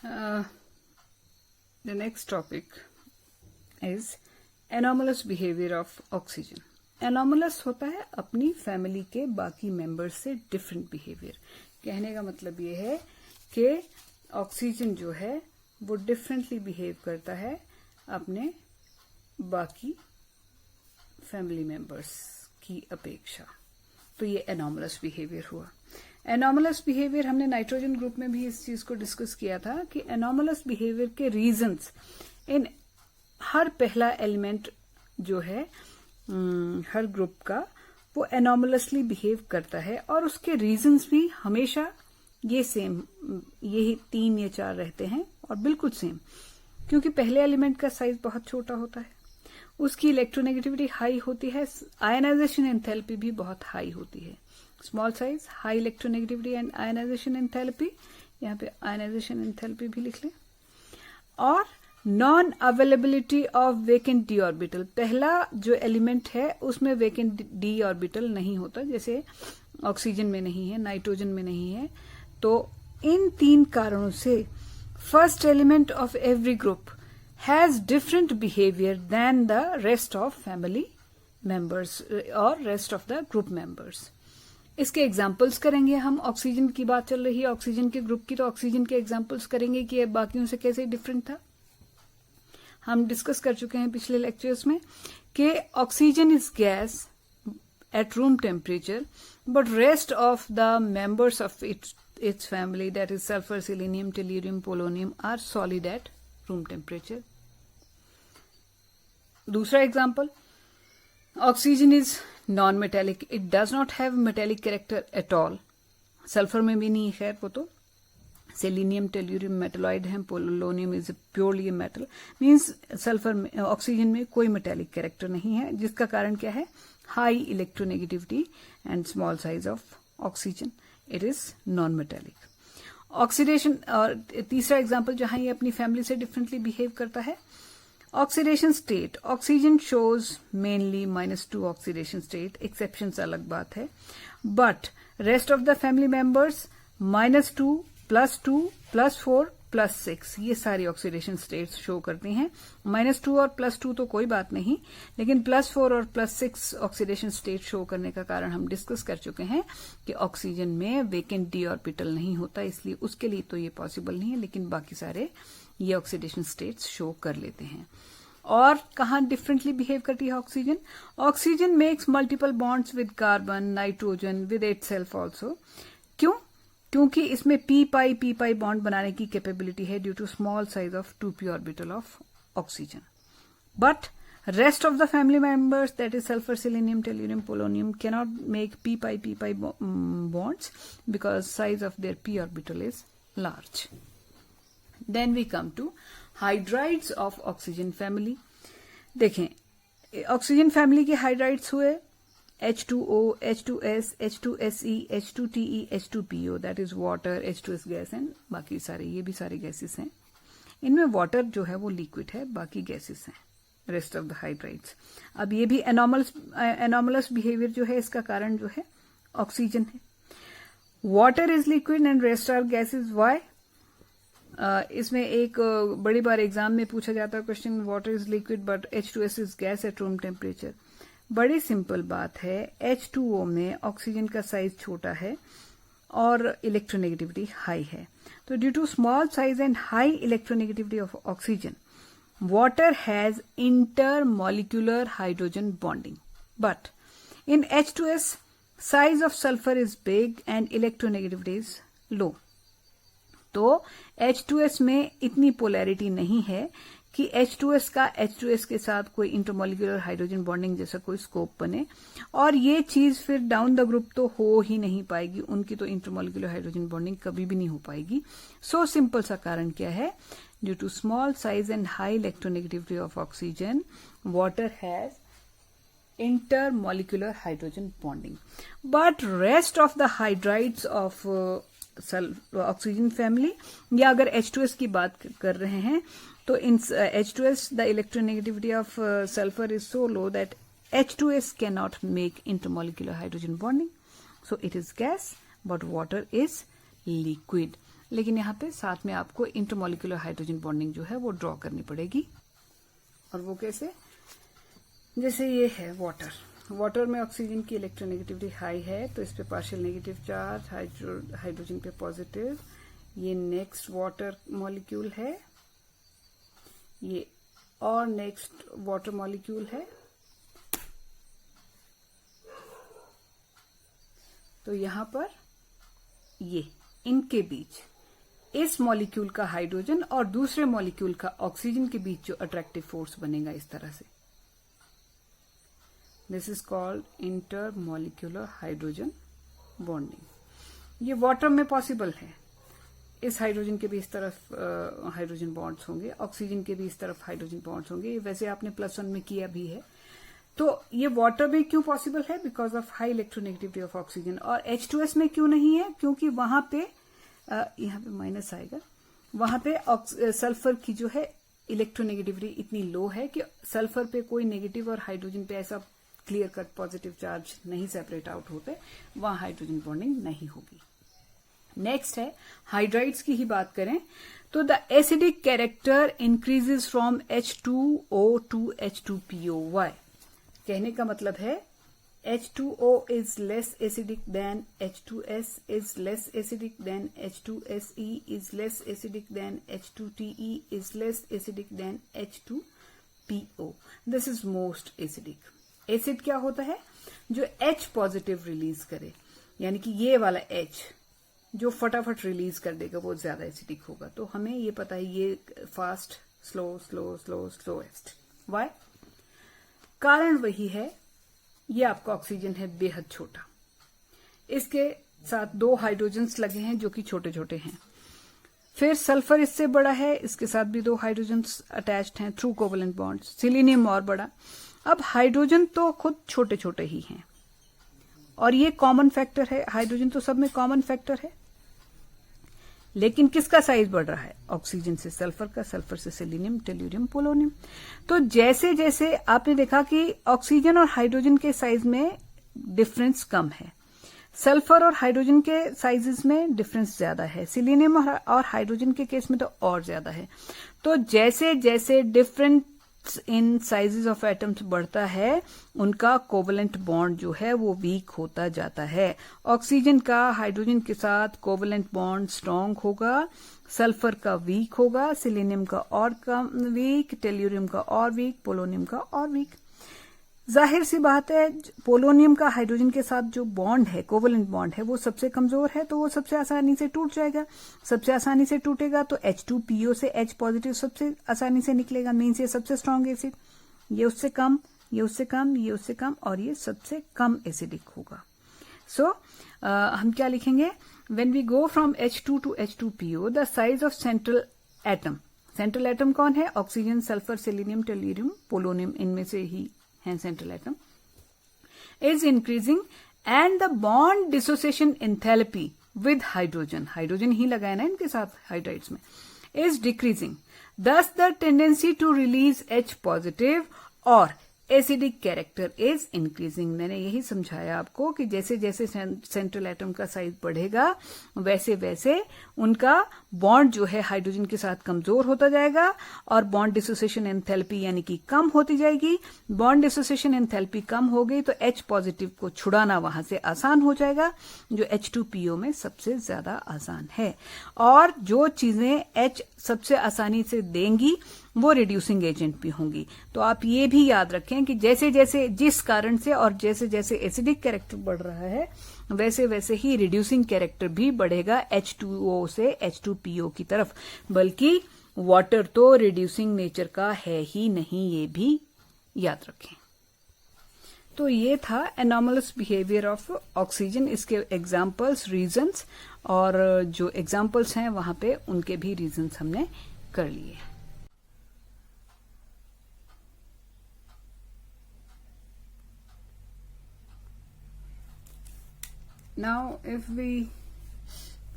The next topic is anomalous behavior of oxygen. Anomalous होता है अपनी फैमिली के बाकी मेंबर्स से डिफरेंट बिहेवियर। कहने का मतलब ये है कि ऑक्सीजन जो है वो डिफरेंटली बिहेव करता है अपने बाकी फैमिली मेंबर्स की अपेक्षा। तो ये एनॉमलस बिहेवियर हुआ। एनॉमलस बिहेवियर हमने नाइट्रोजन ग्रुप में भी इस चीज को डिस्कस किया था कि एनॉमलस बिहेवियर के रीजंस इन हर पहला एलिमेंट जो है हर ग्रुप का वो एनॉमलसली बिहेव करता है और उसके रीजंस भी हमेशा ये सेम, यही 3 या 4 रहते हैं और बिल्कुल सेम, क्योंकि पहले एलिमेंट का साइज बहुत छोटा होता है, उसकी इलेक्ट्रोनेगेटिविटी हाई होती है, आयनाइजेशन एंथैल्पी भी बहुत हाई होती है। Small size, high electronegativity and ionization enthalpy, यहाँ पे आयनाइजेशन एंथैल्पी भी लिख लें। और non availability of vacant d orbital, पहला जो एलिमेंट है उसमें वेकेंट डी ऑर्बिटल नहीं होता, जैसे ऑक्सीजन में नहीं है, नाइट्रोजन में नहीं है। तो इन 3 कारणों से first element of every group has different behaviour than the rest of family members और rest of the group members. इसके एग्जाम्पल्स करेंगे हम। ऑक्सीजन की बात चल रही है, ऑक्सीजन के ग्रुप की, तो ऑक्सीजन के एग्जाम्पल्स करेंगे कि बाकियों से कैसे डिफरेंट था। हम डिस्कस कर चुके हैं पिछले लेक्चर्स में कि oxygen is gas at room temperature, but rest of the members of its family, that is sulfur, selenium, tellurium, polonium, are solid at room temperature. दूसरा example, oxygen is non metallic, it does not have metallic character at all. Sulphur में भी नहीं है वो तो। Selenium, tellurium metalloid है, polonium is purely metal, means sulphur में, oxygen में कोई मेटेलिक कैरेक्टर नहीं है, जिसका कारण क्या है? High electronegativity and small size of oxygen, it is non metallic. Oxidation, और तीसरा एग्जाम्पल जहां ये अपनी फैमिली से डिफरेंटली बिहेव करता है, oxidation state, oxygen shows mainly -2 oxidation state, exceptions अलग बात है, but rest of the family members -2, +2, +4, +6, ये सारी ऑक्सीडेशन स्टेट्स शो करती हैं। -2 और +2 तो कोई बात नहीं, लेकिन +4 और +6 ऑक्सीडेशन स्टेट शो करने का कारण हम डिस्कस कर चुके हैं कि ऑक्सीजन में वेकेंट डी ऑर्बिटल नहीं होता, इसलिए उसके लिए तो ये पॉसिबल नहीं है, लेकिन बाकी सारे ये ऑक्सीडेशन स्टेट्स शो कर लेते हैं। और कहाँ डिफरेंटली बिहेव करती है oxygen? Oxygen makes multiple bonds with carbon, nitrogen, with itself also. क्यों? क्योंकि इसमें p-pi बॉन्ड बनाने की कैपेबिलिटी है due to small size of 2p orbital of oxygen. But rest of the family members, that is sulphur, selenium, tellurium, polonium, cannot make p-pi bonds because size of their p orbital is large. Then we come to hydrides of oxygen family. देखें, oxygen family के hydrides हुए H2O, H2S, H2SE, H2TE, H2PO, that is water, H2S gas and बाकी सारे, ये भी सारे gases हैं। इनमें वाटर जो है वो लिक्विड है, बाकी गैसेस हैं रेस्ट ऑफ द हाइड्राइड्स। अब ये भी एनॉमलस बिहेवियर जो है, इसका कारण जो है ऑक्सीजन है। Water is liquid and rest are gases, why? इसमें एक बड़ी बार एग्जाम में पूछा जाता है question, water is liquid but H2S is gas at room temperature. बड़ी सिंपल बात है, H2O में ऑक्सीजन का साइज छोटा है और इलेक्ट्रोनेगेटिविटी हाई है, तो due to small size and high electronegativity of oxygen, water has intermolecular hydrogen bonding, but in H2S size of sulphur is big and electronegativity is low. तो H2S में इतनी polarity नहीं है कि H2S का H2S के साथ कोई इंटरमॉलिक्यूलर हाइड्रोजन बॉन्डिंग जैसा कोई स्कोप बने, और ये चीज फिर डाउन द ग्रुप तो हो ही नहीं पाएगी, उनकी तो इंटरमॉलिक्यूलर हाइड्रोजन बॉन्डिंग कभी भी नहीं हो पाएगी। सो सिंपल सा कारण क्या है? Due to small size and high electronegativity of oxygen, water has intermolecular hydrogen bonding, but rest of the hydrides of oxygen family, या अगर H2S की बात कर रहे हैं तो in H2S the electronegativity of sulphur is so low that H2S cannot make intermolecular hydrogen bonding, so it is gas but water is liquid. लेकिन यहाँ पे साथ में आपको इंटरमोलिकुलर हाइड्रोजन बॉन्डिंग जो है वो ड्रॉ करनी पड़ेगी। और वो कैसे? जैसे ये है वाटर, वाटर में ऑक्सीजन की इलेक्ट्रोनेगेटिविटी हाई है, तो इस पे पार्शियल नेगेटिव चार्ज, हाइड्रोजन पे पॉजिटिव। ये नेक्स्ट वाटर मॉलिक्यूल है, ये और नेक्स्ट वाटर मॉलिक्यूल है। तो यहां पर ये इनके बीच इस मॉलिक्यूल का हाइड्रोजन और दूसरे मॉलिक्यूल का ऑक्सीजन के बीच जो अट्रैक्टिव फोर्स बनेगा इस तरह से, this is called intermolecular hydrogen bonding. ये वाटर में पॉसिबल है, इस हाइड्रोजन के भी इस तरफ हाइड्रोजन बॉन्ड्स होंगे, ऑक्सीजन के भी इस तरफ हाइड्रोजन बॉन्ड्स होंगे। वैसे आपने +1 में किया भी है। तो ये वाटर में क्यों पॉसिबल है? Because of high electronegativity of oxygen. और H2S में क्यों नहीं है? क्योंकि वहां पे यहाँ पे माइनस आएगा, वहां पे सल्फर की जो है इलेक्ट्रोनेगेटिविटी इतनी लो है कि सल्फर पे कोई नेगेटिव और हाइड्रोजन पे ऐसा क्लियर कट पॉजिटिव चार्ज नहीं सेपरेट आउट होते, वहां हाइड्रोजन बॉन्डिंग नहीं होगी। नेक्स्ट है हाइड्राइड्स की ही बात करें तो the acidic character increases from H2O to H2PO। Why? कहने का मतलब है H2O is less acidic than H2S, is less acidic than H2SE, is less acidic than H2TE, is less acidic than H2PO. This is most acidic. Acid क्या होता है? जो H positive release करे, यानी कि ये वाला H जो फटाफट रिलीज कर देगा वो ज्यादा एसिडिक होगा। तो हमें ये पता है ये fast, slow, slow, slow, slowest. Why? कारण वही है, ये आपका ऑक्सीजन है बेहद छोटा, इसके साथ 2 हाइड्रोजन्स लगे हैं जो कि छोटे छोटे हैं। फिर सल्फर इससे बड़ा है, इसके साथ भी 2 हाइड्रोजन्स अटैच्ड हैं थ्रू कोवलेंट बॉन्ड्स। सिलीनियम और बड़ा। अब हाइड्रोजन तो खुद छोटे छोटे ही हैं और ये कॉमन फैक्टर है, हाइड्रोजन तो सब में कॉमन फैक्टर है। लेकिन किसका साइज बढ़ रहा है? ऑक्सीजन से सल्फर का, सल्फर से सेलेनियम, टेल्यूरियम, पोलोनियम। तो जैसे जैसे आपने देखा कि ऑक्सीजन और हाइड्रोजन के साइज में डिफरेंस कम है, सल्फर और हाइड्रोजन के साइजेस में डिफरेंस ज्यादा है, सिलीनियम और हाइड्रोजन के केस में तो और ज्यादा है। तो जैसे जैसे difference in sizes of atoms बढ़ता है, उनका कोवलेंट बॉन्ड जो है वो वीक होता जाता है। ऑक्सीजन का हाइड्रोजन के साथ कोवलेंट बॉन्ड स्ट्रांग होगा, सल्फर का वीक होगा, सिलीनियम का और कम वीक, टेल्यूरियम का और वीक, पोलोनियम का और वीक। जाहिर सी बात है, पोलोनियम का हाइड्रोजन के साथ जो बॉन्ड है, कोवलेंट बॉन्ड है, वो सबसे कमजोर है, तो वो सबसे आसानी से टूट जाएगा। सबसे आसानी से टूटेगा तो H2PO से H पॉजिटिव सबसे आसानी से निकलेगा, मीन्स ये सबसे स्ट्रांग एसिड। ये उससे कम, ये उससे कम, ये उससे कम, और ये सबसे कम एसिडिक होगा। सो हम क्या लिखेंगे? When we go from H2 to H2PO, the size of central atom, central atom कौन है? Oxygen, sulphur, selenium, tellurium, polonium, इनमें से ही है central atom, is increasing and the bond dissociation enthalpy with hydrogen, hydrogen ही लगाया ना इनके साथ हाइड्राइड्स में, is decreasing. Thus the tendency to release H positive or acidic character is increasing. मैंने यही समझाया आपको कि जैसे जैसे सेंट्रल एटम का साइज बढ़ेगा वैसे वैसे उनका बॉन्ड जो है हाइड्रोजन के साथ कमजोर होता जाएगा और बॉन्ड डिसोसिएशन एंथैल्पी यानी कि कम होती जाएगी। बॉन्ड डिसोसिएशन एंथैल्पी कम हो गई तो H पॉजिटिव को छुड़ाना वहां से आसान हो जाएगा, जो H2PO में सबसे ज्यादा आसान है। और जो चीजें H सबसे आसानी से देंगी वो रिड्यूसिंग एजेंट भी होंगी। तो आप ये भी याद रखें कि जैसे जैसे जिस कारण से और जैसे जैसे एसिडिक कैरेक्टर बढ़ रहा है वैसे वैसे ही रिड्यूसिंग कैरेक्टर भी बढ़ेगा H2O से H2PO की तरफ। बल्कि वाटर तो रिड्यूसिंग नेचर का है ही नहीं, ये भी याद रखें। तो ये था एनॉमलस बिहेवियर ऑफ ऑक्सीजन, इसके एग्जाम्पल्स, रीजंस, और जो एग्जाम्पल्स हैं वहां पे उनके भी रीजंस हमने कर लिए। Now, if we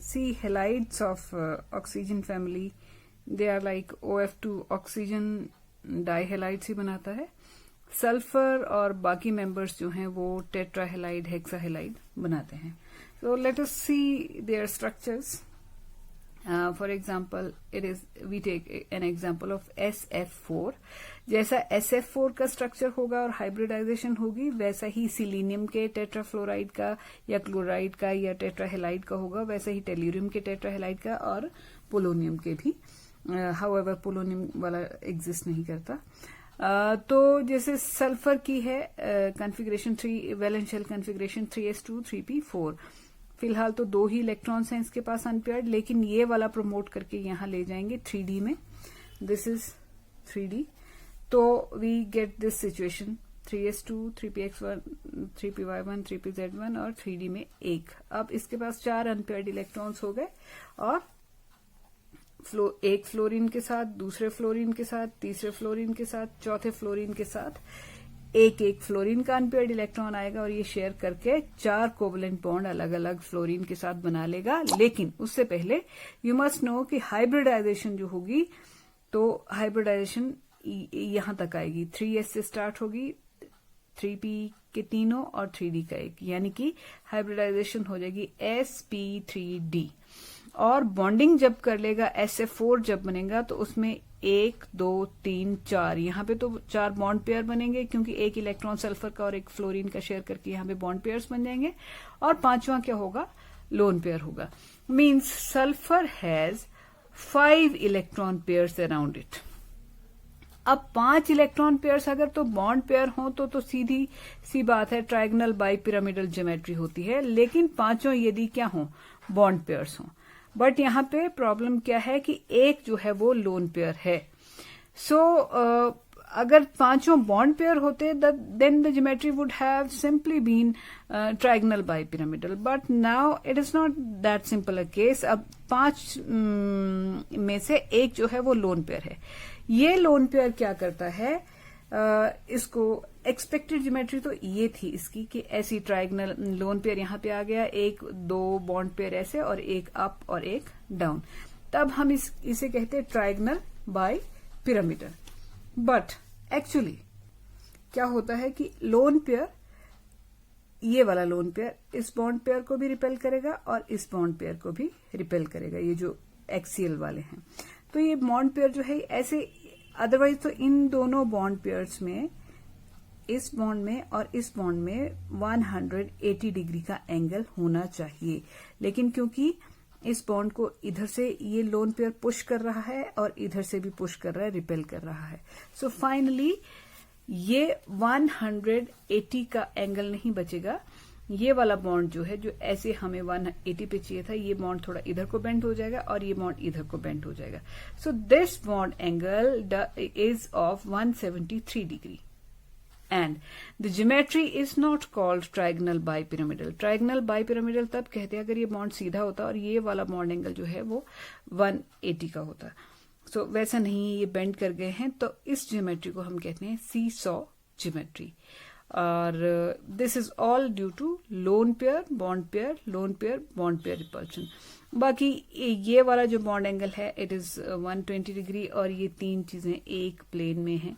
see halides of oxygen family, they are like OF2 oxygen dihalides ही बनाता है। सल्फर और बाकी मेंबर्स जो हैं वो टेट्राहेलाइड, हेक्साहेलाइड बनाते हैं। So let us see their structures. For example we take an example of SF4. जैसा SF4 का स्ट्रक्चर होगा और हाइब्रिडाइजेशन होगी, वैसा ही सिलीनियम के टेट्राफ्लोराइड का या क्लोराइड का या टेट्राहेलाइड का होगा, वैसा ही टेल्यूरियम के टेट्राहेलाइड का और पोलोनियम के भी. हाउएवर पोलोनियम वाला एग्जिस्ट नहीं करता. तो जैसे सल्फर की है configuration 3 valence shell configuration 3s2 3p4. फिलहाल तो 2 ही इलेक्ट्रॉन्स हैं इसके पास अनपेयर्ड, लेकिन ये वाला प्रमोट करके यहां ले जाएंगे 3D में. This is 3D. तो we get this situation 3s2 3px1 3py1 3pz1 और 3D में 1. अब इसके पास 4 अनपेयर्ड इलेक्ट्रॉन्स हो गए और एक फ्लोरीन के साथ, दूसरे फ्लोरीन के साथ, तीसरे फ्लोरीन के साथ, चौथे फ्लोरीन के साथ एक फ्लोरीन का अनपेयर्ड इलेक्ट्रॉन आएगा और ये शेयर करके 4 कोवलेंट बॉन्ड अलग अलग फ्लोरीन के साथ बना लेगा. लेकिन उससे पहले यू मस्ट नो कि हाइब्रिडाइजेशन जो होगी, तो हाइब्रिडाइजेशन यहां तक आएगी. 3s से स्टार्ट होगी, 3p के तीनों और 3d का एक, यानी कि हाइब्रिडाइजेशन हो जाएगी sp3d. और बॉन्डिंग जब कर लेगा SF4 जब बनेगा तो उसमें 1 2 3 4 यहाँ पे तो 4 बॉन्ड पेयर बनेंगे, क्योंकि एक इलेक्ट्रॉन सल्फर का और एक फ्लोरीन का शेयर करके यहाँ पे बॉन्ड पेयर्स बन जाएंगे. और 5वां क्या होगा, लोन पेयर होगा. Means sulphur has 5 electron pairs around it. अब 5 इलेक्ट्रॉन पेयर्स अगर तो बॉन्ड पेयर हो तो सीधी सी बात है, ट्रायगनल बाई पिरामिडल ज्योमेट्री होती है. लेकिन 5 यदि क्या हो, बॉन्ड पेयर्स हो. बट यहाँ पे प्रॉब्लम क्या है कि एक जो है वो लोन पेयर है. सो अगर 5 बॉन्ड पेयर होते then the geometry would have simply been trigonal bipyramidal. But now it is not that simple a case. अब 5 में से एक जो है वो लोन पेयर है. ये लोन पेयर क्या करता है, इसको एक्सपेक्टेड ज्योमेट्री तो ये थी इसकी कि ऐसी ट्रायगनल लोन पेयर यहां पे आ गया, 1 2 बॉन्ड पेयर ऐसे और एक अप और एक डाउन. तब हम इसे कहते हैं ट्रायगनल बाय पिरामिडल. बट एक्चुअली क्या होता है कि लोन पेयर, ये वाला लोन पेयर इस बॉन्ड पेयर को भी रिपेल करेगा और इस बॉन्ड पेयर को भी रिपेल करेगा, ये जो एक्सियल वाले हैं. तो ये बॉन्ड पेयर जो है ऐसे, अदरवाइज तो इन दोनों बॉन्ड पेयर्स में, इस बॉन्ड में और इस बॉन्ड में 180 डिग्री का एंगल होना चाहिए. लेकिन क्योंकि इस बॉन्ड को इधर से ये लोन पेयर पुश कर रहा है और इधर से भी पुश कर रहा है, रिपेल कर रहा है, सो फाइनली ये 180 का एंगल नहीं बचेगा. ये वाला बॉन्ड जो है, जो ऐसे हमें 180 पे चाहिए था, ये बॉन्ड थोड़ा इधर को बेंड हो जाएगा और ये बॉन्ड इधर को बेंड हो जाएगा. So this bond angle is of 173 degree. And the geometry is not called trigonal bipyramidal. Trigonal bipyramidal तब कहते हैं अगर ये बॉन्ड सीधा होता और ये वाला बॉन्ड एंगल जो है वो 180 का होता. सो वैसा नहीं, ये बेंड कर गए हैं, तो इस ज्योमेट्री को हम कहते हैं सीसॉ ज्योमेट्री. और this is all due to lone pair bond pair, lone pair bond pair repulsion. बाकी ये वाला जो बॉन्ड एंगल है इट इज 120 डिग्री और ये 3 चीजें एक प्लेन में हैं,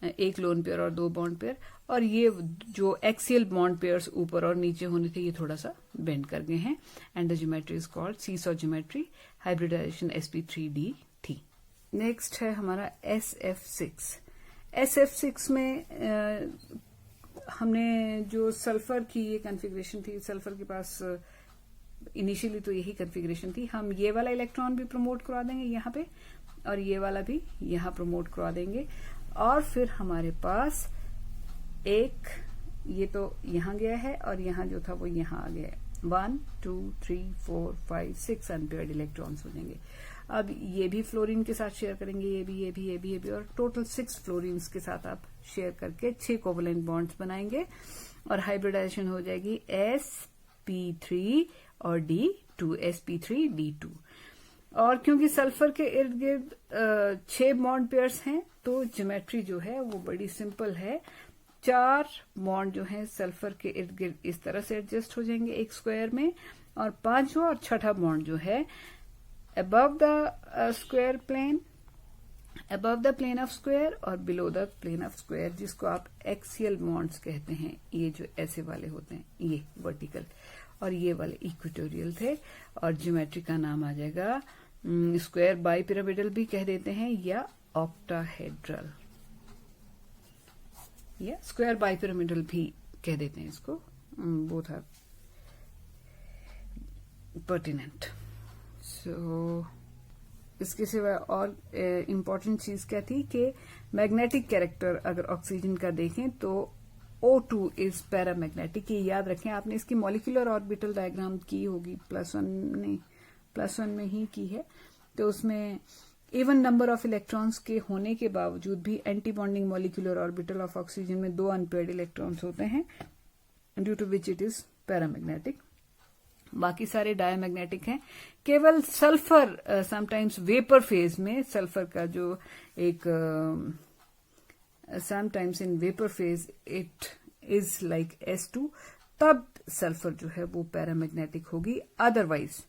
एक लोन पेयर और 2 बॉन्ड पेयर. और ये जो एक्सियल बॉन्ड पेयर्स ऊपर और नीचे होने थे ये थोड़ा सा बेंड कर गए हैं. And the geometry is called seesaw geometry. Hybridization sp3d थी. नेक्स्ट है हमारा SF6. SF6 में हमने जो सल्फर की ये कॉन्फ़िगरेशन थी, सल्फर के पास इनिशियली तो यही कॉन्फ़िगरेशन थी. हम ये वाला इलेक्ट्रॉन भी प्रमोट करवा देंगे यहाँ पे और ये वाला भी यहाँ प्रमोट करवा देंगे. और फिर हमारे पास एक, ये तो यहां गया है और यहां जो था वो यहां आ गया है. 1 2 3 4 5 6 अनपेयर्ड इलेक्ट्रॉन्स हो जाएंगे. अब ये भी फ्लोरीन के साथ शेयर करेंगे, ये भी ये भी ये भी ये भी, और टोटल 6 फ्लोरीन्स के साथ आप शेयर करके 6 कोवलेंट बॉन्ड्स बनाएंगे और हाइब्रिडाइजेशन हो जाएगी sp3 और d2, sp3d2. और क्योंकि सल्फर के इर्द गिर्द 6 बॉन्ड पेयर्स हैं तो ज्योमेट्री जो है वो बड़ी सिंपल है. 4 बॉन्ड जो है सल्फर के इर्द गिर्द इस तरह से एडजस्ट हो जाएंगे एक स्क्वायर में, और 5वां और 6ठा बॉन्ड जो है above the square plane, above the plane of square और below the plane of square, जिसको आप एक्सियल बॉन्ड्स कहते हैं. ये जो ऐसे वाले होते हैं ये वर्टिकल, और ये वाले इक्वेटोरियल थे, और ज्योमेट्री का नाम आ जाएगा स्क्वायर बाइपिरामिडल भी कह देते हैं, या ऑक्टाहेड्रल, या स्क्वायर बाइपिरामिडल भी कह देते हैं इसको, बोथ आर पर्टिनेंट। सो इसके सिवा और इम्पोर्टेंट चीज क्या थी कि मैग्नेटिक कैरेक्टर अगर ऑक्सीजन का देखें तो O2 इज पैरामैग्नेटिक। ये याद रखें, आपने इसकी मॉलिक्यूलर ऑर्बिटल डायग्राम की होगी +1 में ही की है, तो उसमें इवन नंबर ऑफ इलेक्ट्रॉन्स के होने के बावजूद भी anti bonding molecular orbital of oxygen में 2 अनपेयर्ड इलेक्ट्रॉन्स होते हैं, due to which it is paramagnetic. बाकी सारे डायमैग्नेटिक हैं। केवल सल्फर समटाइम्स वेपर फेज में, सल्फर का जो एक sometimes in vapour phase it is like S2, तब सल्फर जो है वो पैरामैग्नेटिक होगी। अदरवाइज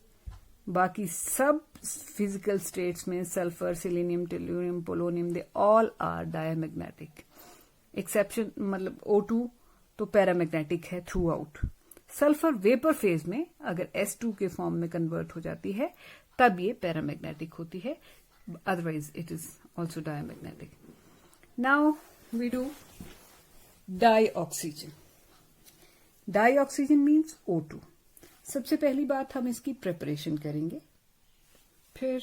बाकी सब फिजिकल स्टेट्स में sulphur, selenium, tellurium, polonium, they all are diamagnetic. Exception मतलब O2 तो पैरामैग्नेटिक है throughout. Sulphur vapour phase में अगर S2 के फॉर्म में कन्वर्ट हो जाती है तब ये पैरामैग्नेटिक होती है, otherwise it is also diamagnetic. Now we do dioxygen. Dioxygen means O2। सबसे पहली बात हम इसकी प्रिपरेशन करेंगे, फिर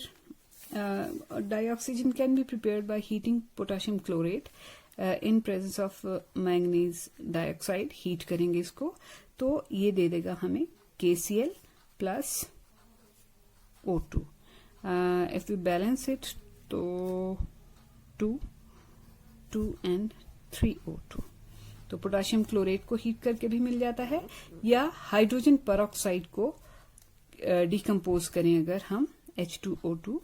dioxygen can be prepared by heating potassium chlorate in presence of manganese dioxide. Heat करेंगे इसको तो ये दे देगा हमें KCl plus O2। If we balance it तो 2 एंड 3 O2। तो पोटेशियम क्लोरेट को हीट करके भी मिल जाता है, या हाइड्रोजन पेरोक्साइड को डिकम्पोज करें अगर हम H2O2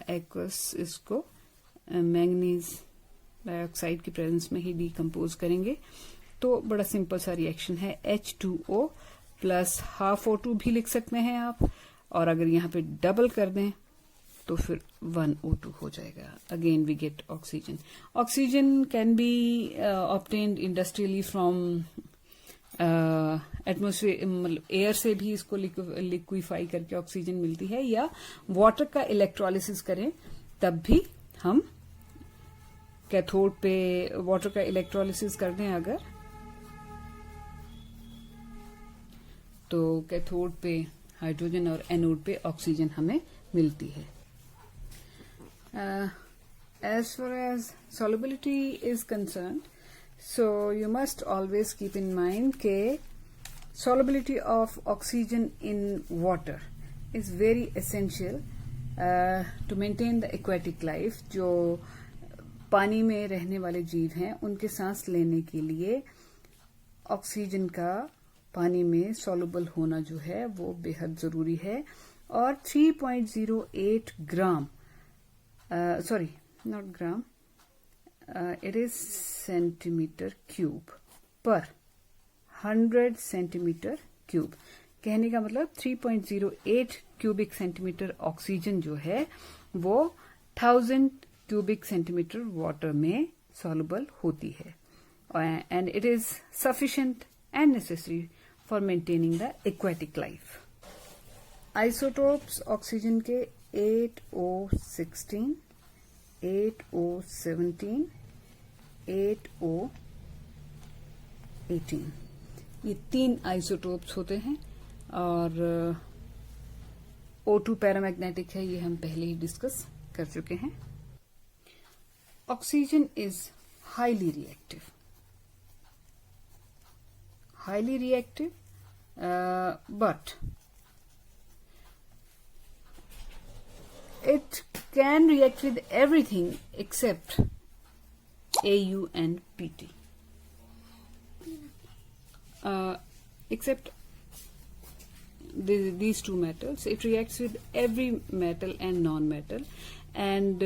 एक्वस इसको मैंगनीज डाइऑक्साइड की प्रेजेंस में ही डिकम्पोज करेंगे तो बड़ा सिंपल सा रिएक्शन है। H2O प्लस हाफ O2 भी लिख सकते हैं आप, और अगर यहाँ पे डबल कर दें तो फिर 1 O2 हो जाएगा। Again we get oxygen. Oxygen can be obtained industrially from atmosphere, मतलब एयर से भी इसको लिक्विफाई करके ऑक्सीजन मिलती है, या वाटर का इलेक्ट्रोलिसिस करें तब भी हम कैथोड पे वाटर का इलेक्ट्रोलिसिस कर दें अगर, तो कैथोड पे हाइड्रोजन और एनोड पे ऑक्सीजन हमें मिलती है। As far as solubility is concerned, so you must always keep in mind के solubility of oxygen in water is very essential to maintain the aquatic life। जो पानी में रहने वाले जीव हैं उनके सांस लेने के लिए ऑक्सीजन का पानी में soluble होना जो है वो बेहद जरूरी है। और 3.08 ग्राम, sorry not gram, it is centimeter cube per 100 centimeter cube। कहने का मतलब 3.08 क्यूबिक सेंटीमीटर ऑक्सीजन जो है वो 1000 क्यूबिक सेंटीमीटर वाटर में soluble होती है, and it is sufficient and necessary for maintaining the aquatic life। Isotopes oxygen के 8O16, 8O17, 8O18, ये 3 आइसोटोप्स होते हैं। और O2 पैरामैग्नेटिक है, ये हम पहले ही डिस्कस कर चुके हैं। Oxygen is highly reactive, but it can react with everything except AU and PT. Except these two metals, it reacts with every metal and non-metal, and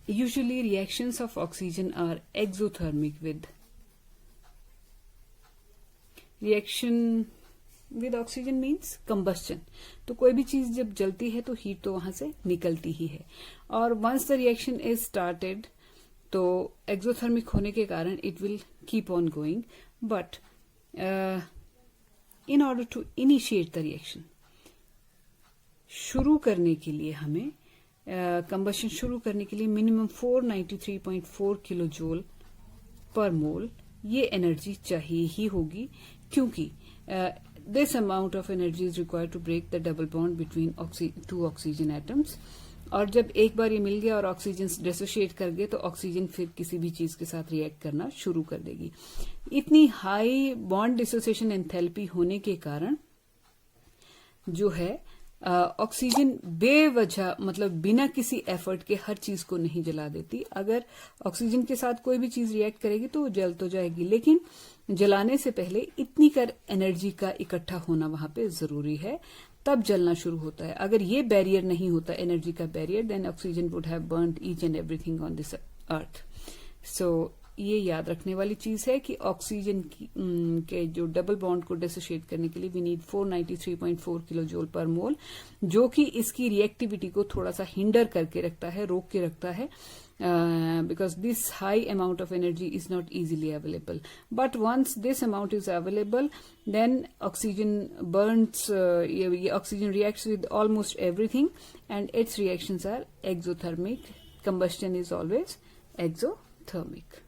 usually reactions of oxygen are exothermic with reaction with oxygen means combustion। तो कोई भी चीज जब जलती है तो heat तो वहां से निकलती ही है, और once the reaction is started तो एक्सोथर्मिक होने के कारण it will keep on going, but in order to initiate the reaction, शुरू करने के लिए हमें कंबशन शुरू करने के लिए मिनिमम 493.4 किलो जूल पर मोल ये एनर्जी चाहिए ही होगी, क्योंकि this amount of energy is required to break the double bond between two oxygen atoms. और जब एक बार ये मिल गया और ऑक्सीजन डिसोशिएट कर गए तो ऑक्सीजन फिर किसी भी चीज के साथ रिएक्ट करना शुरू कर देगी। इतनी हाई बॉन्ड डिसोसिएशन एंथैल्पी होने के कारण जो है ऑक्सीजन बेवजह मतलब बिना किसी एफर्ट के हर चीज को नहीं जला देती। अगर ऑक्सीजन के साथ कोई भी चीज रिएक्ट करेगी तो वो जल तो जाएगी, लेकिन जलाने से पहले इतनी कर एनर्जी का इकट्ठा होना वहां पे जरूरी है, तब जलना शुरू होता है। अगर ये बैरियर नहीं होता एनर्जी का barrier, then oxygen would have burned each and everything on this earth. सो ये याद रखने वाली चीज है कि ऑक्सीजन के जो डबल बॉन्ड को डिसोशिएट करने के लिए वी नीड 493.4 किलो जूल पर मोल, जो कि इसकी रिएक्टिविटी को थोड़ा सा हिंडर करके रखता है, रोक के रखता है, because this high amount of energy is not easily available. But once this amount is available, then oxygen burns, oxygen reacts with almost everything, and its reactions are exothermic. Combustion is always exothermic.